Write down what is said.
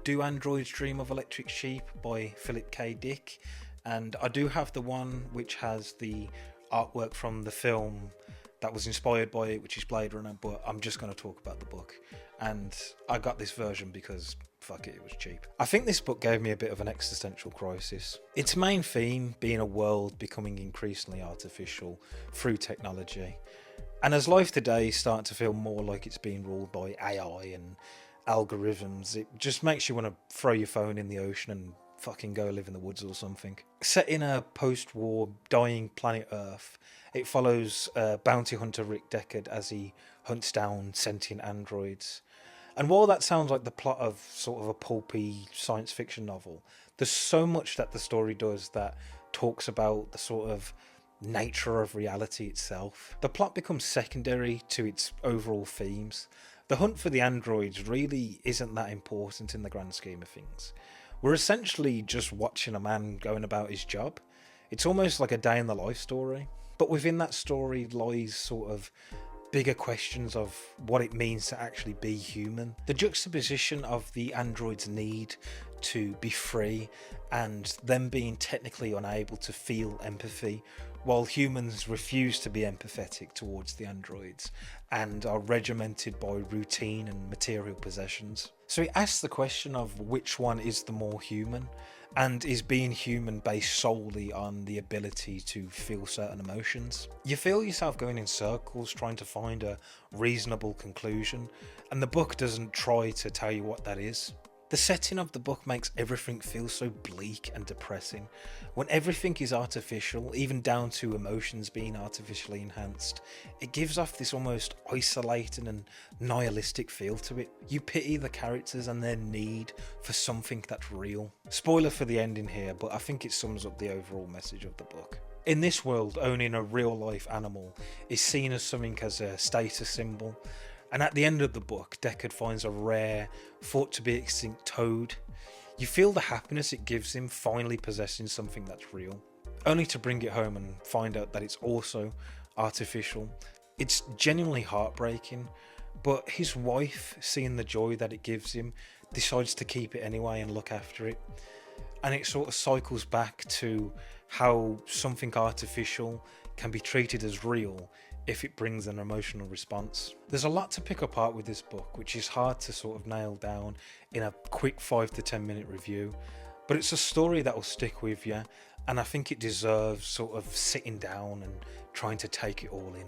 Do Androids Dream of Electric Sheep by Philip K. Dick, and I do have the one which has the artwork from the film that was inspired by it, which is Blade Runner, but I'm just going to talk about the book. And I got this version because fuck it, it was cheap. I think this book gave me a bit of an existential crisis. Its main theme being a world becoming increasingly artificial through technology. And as life today is starting to feel more like it's being ruled by AI and algorithms, it just makes you want to throw your phone in the ocean and fucking go live in the woods or something. Set in a post-war dying planet Earth, it follows bounty hunter Rick Deckard as he hunts down sentient androids. And while that sounds like the plot of sort of a pulpy science fiction novel, there's so much that the story does that talks about the sort of nature of reality itself. The plot becomes secondary to its overall themes. The hunt for the androids really isn't that important in the grand scheme of things. We're essentially just watching a man going about his job. It's almost like a day in the life story. But within that story lies sort of bigger questions of what it means to actually be human. The juxtaposition of the androids' need to be free and them being technically unable to feel empathy, while humans refuse to be empathetic towards the androids and are regimented by routine and material possessions. So it asks the question of which one is the more human, and is being human based solely on the ability to feel certain emotions. You feel yourself going in circles trying to find a reasonable conclusion, and the book doesn't try to tell you what that is. The setting of the book makes everything feel so bleak and depressing. When everything is artificial, even down to emotions being artificially enhanced, it gives off this almost isolating and nihilistic feel to it. You pity the characters and their need for something that's real. Spoiler for the ending here, but I think it sums up the overall message of the book. In this world, owning a real life animal is seen as something as a status symbol. And at the end of the book, Deckard finds a rare, thought to be extinct toad. You feel the happiness it gives him finally possessing something that's real, only to bring it home and find out that it's also artificial. It's genuinely heartbreaking, but his wife, seeing the joy that it gives him, decides to keep it anyway and look after it. And it sort of cycles back to how something artificial can be treated as real if it brings an emotional response. There's a lot to pick apart with this book, which is hard to sort of nail down in a quick 5 to 10 minute review, but it's a story that will stick with you, and I think it deserves sort of sitting down and trying to take it all in.